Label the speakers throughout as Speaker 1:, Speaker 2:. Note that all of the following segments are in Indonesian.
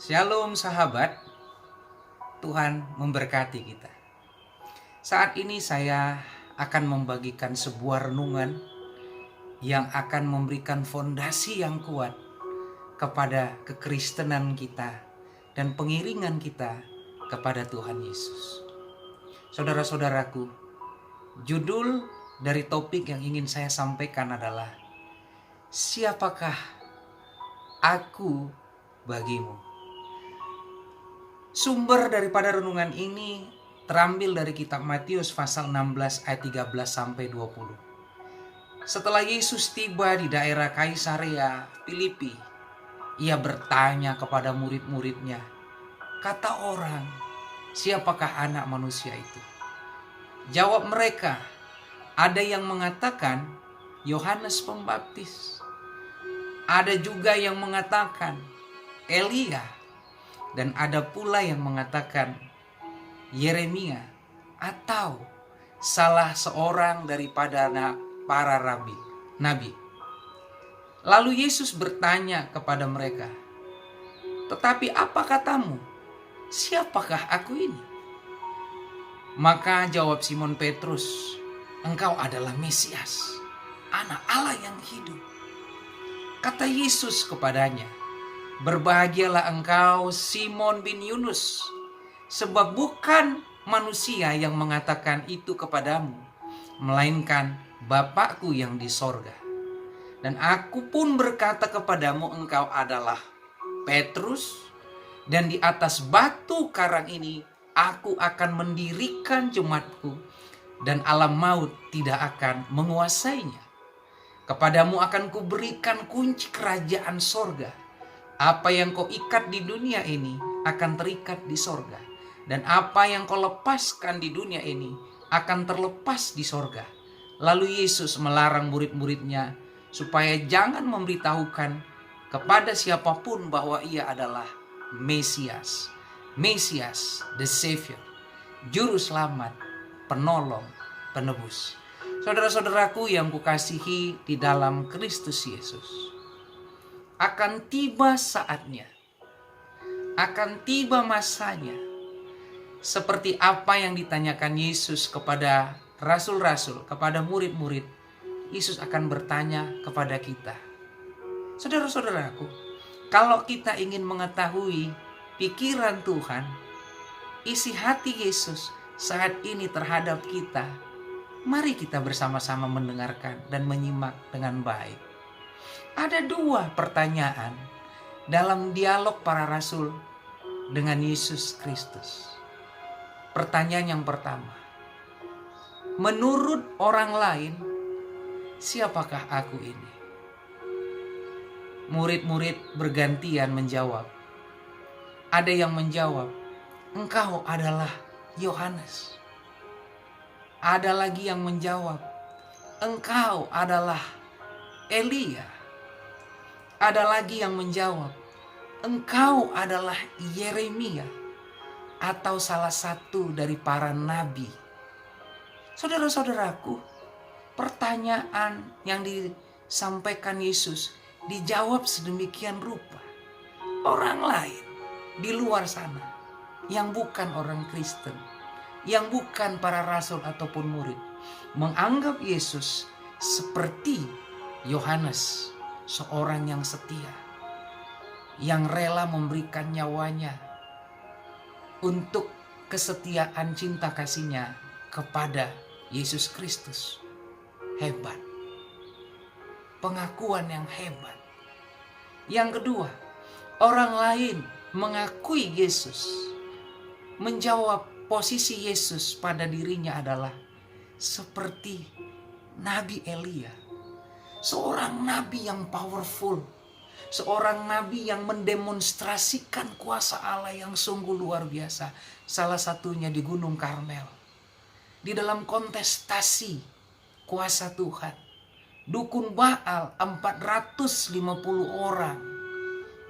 Speaker 1: Shalom sahabat, Tuhan memberkati kita. Saat ini saya akan membagikan sebuah renungan yang akan memberikan fondasi yang kuat kepada kekristenan kita dan pengiringan kita kepada Tuhan Yesus. Saudara-saudaraku, judul dari topik yang ingin saya sampaikan adalah Siapakah aku bagimu? Sumber daripada renungan ini terambil dari kitab Matius pasal 16 ayat 13 sampai 20. Setelah Yesus tiba di daerah Kaisarea Filipi, ia bertanya kepada murid-muridnya, "Kata orang, siapakah anak manusia itu?" Jawab mereka, "Ada yang mengatakan Yohanes Pembaptis. Ada juga yang mengatakan Elia. Dan ada pula yang mengatakan Yeremia atau salah seorang daripada para nabi." Lalu Yesus bertanya kepada mereka, "Tetapi apa katamu? Siapakah aku ini?" Maka jawab Simon Petrus, "Engkau adalah Mesias, Anak Allah yang hidup." Kata Yesus kepadanya, "Berbahagialah engkau Simon bin Yunus, sebab bukan manusia yang mengatakan itu kepadamu, melainkan Bapakku yang di sorga. Dan aku pun berkata kepadamu, engkau adalah Petrus, dan di atas batu karang ini aku akan mendirikan jemaatku, dan alam maut tidak akan menguasainya. Kepadamu akan kuberikan kunci kerajaan sorga. Apa yang kau ikat di dunia ini akan terikat di sorga. Dan apa yang kau lepaskan di dunia ini akan terlepas di sorga." Lalu Yesus melarang murid-muridnya supaya jangan memberitahukan kepada siapapun bahwa ia adalah Mesias. Mesias, the Savior, Juru Selamat, Penolong, Penebus. Saudara-saudaraku yang kukasihi di dalam Kristus Yesus, akan tiba saatnya, akan tiba masanya, seperti apa yang ditanyakan Yesus kepada rasul-rasul, kepada murid-murid. Yesus akan bertanya kepada kita. Saudara-saudaraku, kalau kita ingin mengetahui pikiran Tuhan, isi hati Yesus saat ini terhadap kita, mari kita bersama-sama mendengarkan dan menyimak dengan baik. Ada dua pertanyaan dalam dialog para rasul dengan Yesus Kristus. Pertanyaan yang pertama, menurut orang lain, siapakah aku ini? Murid-murid bergantian menjawab. Ada yang menjawab, engkau adalah Yohanes. Ada lagi yang menjawab, engkau adalah Elia. Ada lagi yang menjawab, engkau adalah Yeremia atau salah satu dari para nabi. Saudara-saudaraku, pertanyaan yang disampaikan Yesus dijawab sedemikian rupa. Orang lain di luar sana yang bukan orang Kristen, yang bukan para rasul ataupun murid, menganggap Yesus seperti Yohanes, seorang yang setia, yang rela memberikan nyawanya untuk kesetiaan cinta kasihnya kepada Yesus Kristus. Hebat. Pengakuan yang hebat. Yang kedua, orang lain mengakui Yesus, menjawab posisi Yesus pada dirinya adalah seperti Nabi Elia. Seorang nabi yang powerful, seorang nabi yang mendemonstrasikan kuasa Allah yang sungguh luar biasa. Salah satunya di Gunung Karmel. Di dalam kontestasi kuasa Tuhan, dukun Baal 450 orang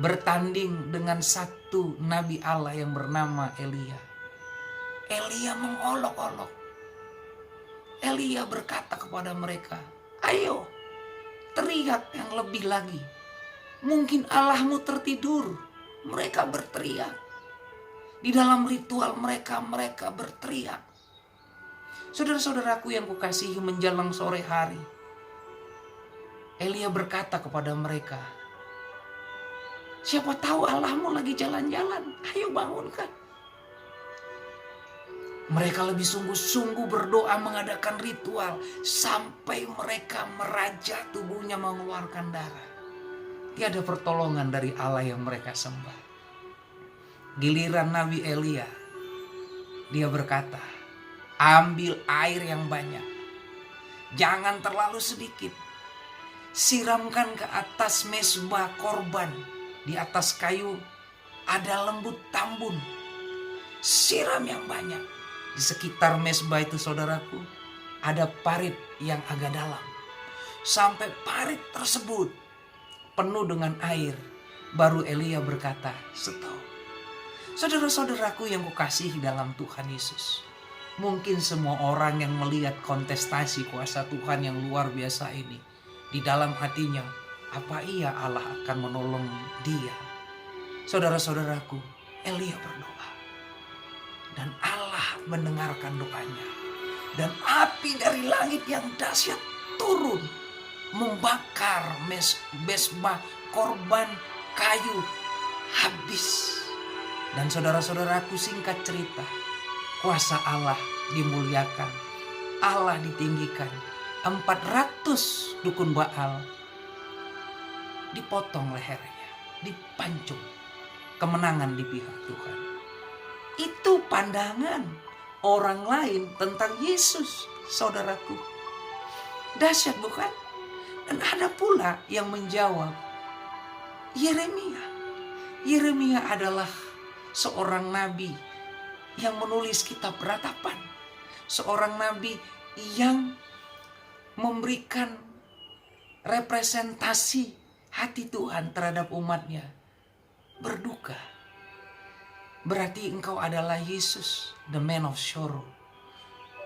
Speaker 1: bertanding dengan satu nabi Allah yang bernama Elia. Elia mengolok-olok. Elia berkata kepada mereka, "Ayo, teriak yang lebih lagi. Mungkin Allahmu tertidur mereka berteriak. Di dalam ritual mereka berteriak. Saudara-saudaraku yang kukasihi, menjelang sore hari, Elia berkata kepada mereka, siapa tahu Allahmu lagi jalan-jalan, ayo bangunkan. Mereka lebih sungguh-sungguh berdoa, mengadakan ritual, sampai mereka merajak tubuhnya mengeluarkan darah. Tiada pertolongan dari Allah yang mereka sembah. Giliran Nabi Elia, dia berkata, ambil air yang banyak, jangan terlalu sedikit. Siramkan ke atas mezbah korban. Di atas kayu ada lembut tambun. Siram yang banyak. Di sekitar mezbah itu, saudaraku, ada parit yang agak dalam. Sampai parit tersebut penuh dengan air, baru Elia berkata, stop. Saudara-saudaraku yang kukasihi dalam Tuhan Yesus, mungkin semua orang yang melihat kontestasi kuasa Tuhan yang luar biasa ini, di dalam hatinya, apa iya Allah akan menolong dia? Saudara-saudaraku, Elia berdoa, dan Allah mendengarkan doanya. Dan api dari langit yang dahsyat turun, membakar mezbah korban kayu habis. Dan saudara-saudaraku, singkat cerita, kuasa Allah dimuliakan, Allah ditinggikan. 400 dukun Baal dipotong lehernya, dipancung. Kemenangan di pihak Tuhan. Itu pandangan orang lain tentang Yesus, saudaraku. Dahsyat bukan? Dan ada pula yang menjawab, Yeremia. Yeremia adalah seorang nabi yang menulis kitab Ratapan. Seorang nabi yang memberikan representasi hati Tuhan terhadap umatnya. Berduka. Berarti engkau adalah Yesus, the man of sorrow.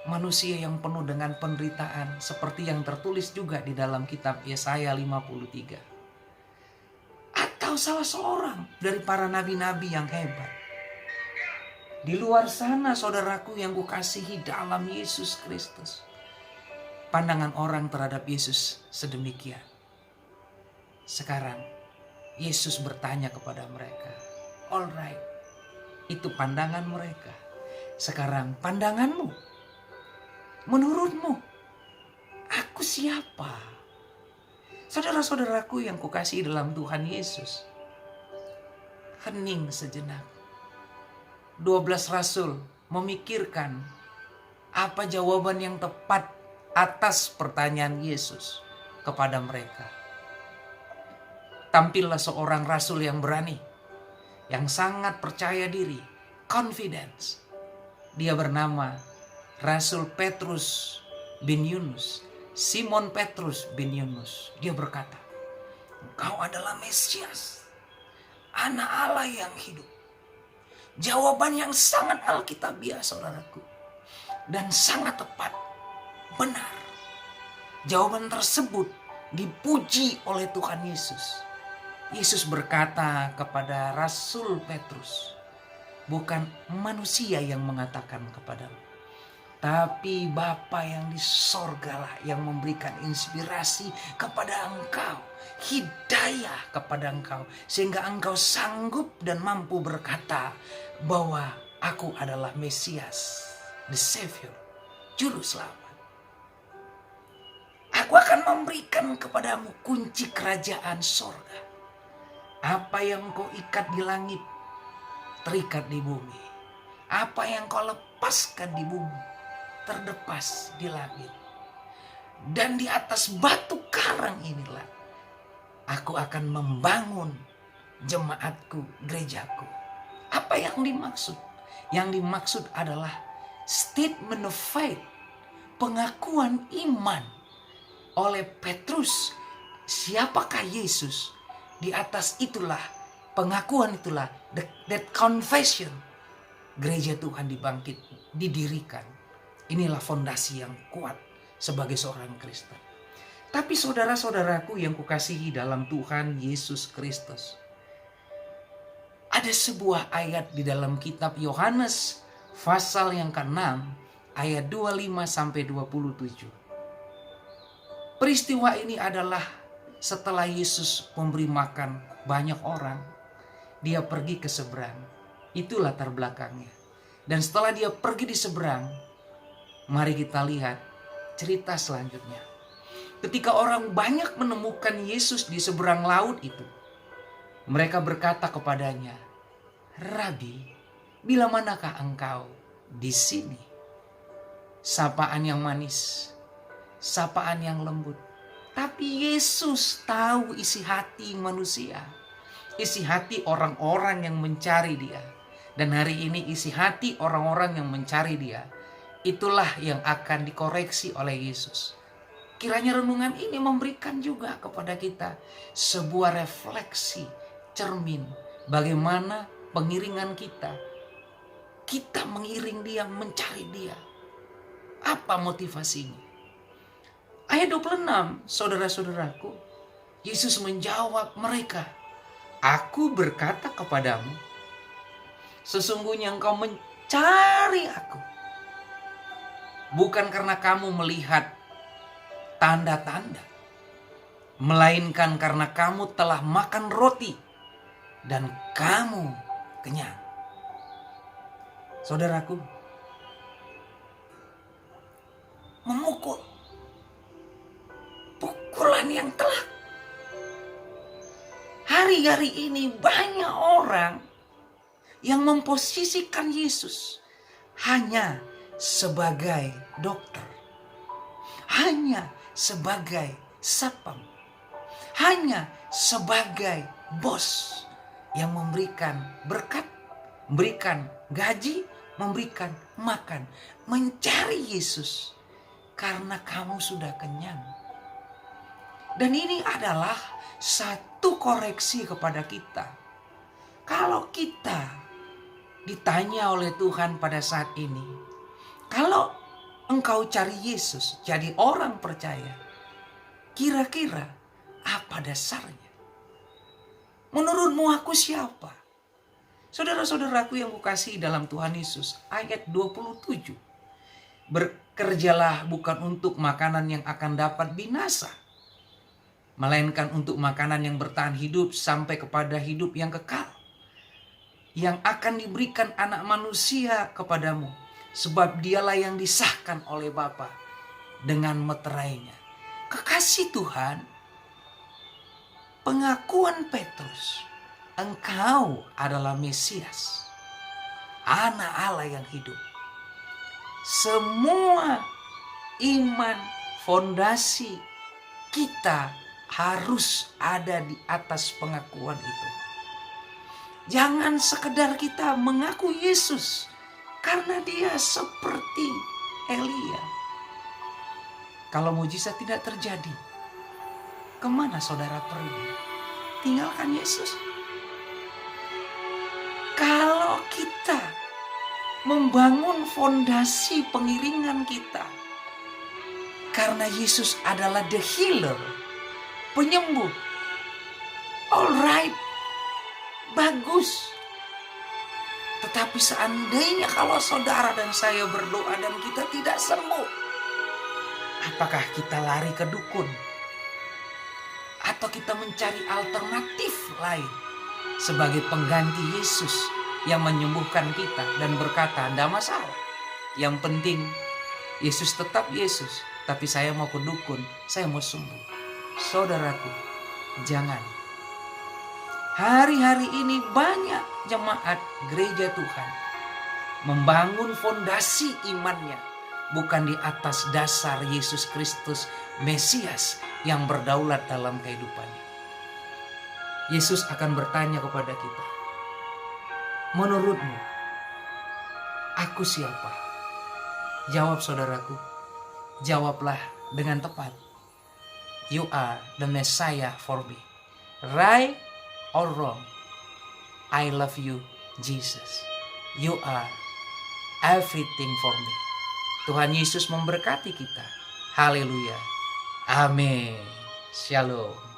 Speaker 1: Manusia yang penuh dengan penderitaan, seperti yang tertulis juga di dalam kitab Yesaya 53. Atau salah seorang dari para nabi-nabi yang hebat. Di luar sana, saudaraku yang kukasihi dalam Yesus Kristus, pandangan orang terhadap Yesus sedemikian. Sekarang Yesus bertanya kepada mereka, alright, itu pandangan mereka. Sekarang pandanganmu, menurutmu, aku siapa? Saudara-saudaraku yang kukasihi dalam Tuhan Yesus, hening sejenak. 12 rasul memikirkan apa jawaban yang tepat atas pertanyaan Yesus kepada mereka. Tampillah seorang rasul yang berani, yang sangat percaya diri, confidence. Dia bernama Rasul Petrus bin Yunus, Simon Petrus bin Yunus. Dia berkata, engkau adalah Mesias, Anak Allah yang hidup. Jawaban yang sangat alkitabiah, saudaraku, dan sangat tepat, benar. Jawaban tersebut dipuji oleh Tuhan Yesus. Yesus berkata kepada Rasul Petrus, bukan manusia yang mengatakan kepadamu, tapi Bapa yang di sorgalah yang memberikan inspirasi kepada engkau, hidayah kepada engkau, sehingga engkau sanggup dan mampu berkata bahwa aku adalah Mesias, the Savior, Juru Selamat. Aku akan memberikan kepadamu kunci kerajaan sorga. Apa yang kau ikat di langit, terikat di bumi. Apa yang kau lepaskan di bumi, terlepas di langit. Dan di atas batu karang inilah aku akan membangun jemaatku, gerejaku. Apa yang dimaksud? Yang dimaksud adalah statement of faith, pengakuan iman oleh Petrus. Siapakah Yesus? Di atas itulah, pengakuan itulah, that confession, gereja Tuhan didirikan. Inilah fondasi yang kuat sebagai seorang Kristen. Tapi saudara-saudaraku yang kukasihi dalam Tuhan Yesus Kristus, Ada sebuah ayat di dalam kitab Yohanes pasal yang ke-6 ayat 25 sampai 27. Peristiwa ini adalah setelah Yesus memberi makan banyak orang, dia pergi ke seberang. Itu latar belakangnya. Dan setelah dia pergi di seberang, mari kita lihat cerita selanjutnya. Ketika orang banyak menemukan Yesus di seberang laut itu, mereka berkata kepadanya, "Rabi, bila manakah engkau di sini?" Sapaan yang manis, sapaan yang lembut. Tapi Yesus tahu isi hati manusia, isi hati orang-orang yang mencari dia. Dan hari ini isi hati orang-orang yang mencari dia, itulah yang akan dikoreksi oleh Yesus. Kiranya renungan ini memberikan juga kepada kita sebuah refleksi, cermin bagaimana pengiringan kita. Kita mengiring dia, mencari dia. Apa motivasinya? Ayat 26, saudara-saudaraku, Yesus menjawab mereka, "Aku berkata kepadamu, sesungguhnya engkau mencari aku, bukan karena kamu melihat tanda-tanda, melainkan karena kamu telah makan roti dan kamu kenyang." Saudaraku, memukul, pukulan yang telak. Hari-hari ini banyak orang yang memposisikan Yesus hanya sebagai dokter, hanya sebagai sapam, hanya sebagai bos yang memberikan berkat, memberikan gaji, memberikan makan. Mencari Yesus karena kamu sudah kenyang. Dan ini adalah satu koreksi kepada kita. Kalau kita ditanya oleh Tuhan pada saat ini, kalau engkau cari Yesus jadi orang percaya, kira-kira apa dasarnya? Menurutmu aku siapa? Saudara-saudaraku yang kukasihi dalam Tuhan Yesus, ayat 27. Bekerjalah bukan untuk makanan yang akan dapat binasa, melainkan untuk makanan yang bertahan hidup sampai kepada hidup yang kekal, yang akan diberikan anak manusia kepadamu. Sebab dialah yang disahkan oleh Bapa dengan meterainya. Kekasih Tuhan, pengakuan Petrus, engkau adalah Mesias, anak Allah yang hidup. Semua iman, fondasi kita harus ada di atas pengakuan itu. Jangan sekedar kita mengaku Yesus karena dia seperti Elia. Kalau mujizat tidak terjadi, kemana saudara pergi? Tinggalkan Yesus. Kalau kita membangun fondasi pengiringan kita karena Yesus adalah the healer, penyembuh, alright, bagus. Tetapi seandainya kalau saudara dan saya berdoa dan kita tidak sembuh, apakah kita lari ke dukun? Atau kita mencari alternatif lain sebagai pengganti Yesus yang menyembuhkan kita dan berkata, "Tidak masalah. Yang penting Yesus tetap Yesus, tapi saya mau ke dukun, saya mau sembuh." Saudaraku, jangan. Hari-hari ini banyak jemaat gereja Tuhan membangun fondasi imannya bukan di atas dasar Yesus Kristus Mesias yang berdaulat dalam kehidupannya. Yesus akan bertanya kepada kita, menurutmu aku siapa? Jawab saudaraku, jawablah dengan tepat. You are the Messiah for me. Right or wrong, I love you, Jesus. You are everything for me. Tuhan Yesus memberkati kita. Haleluya. Amin. Shalom.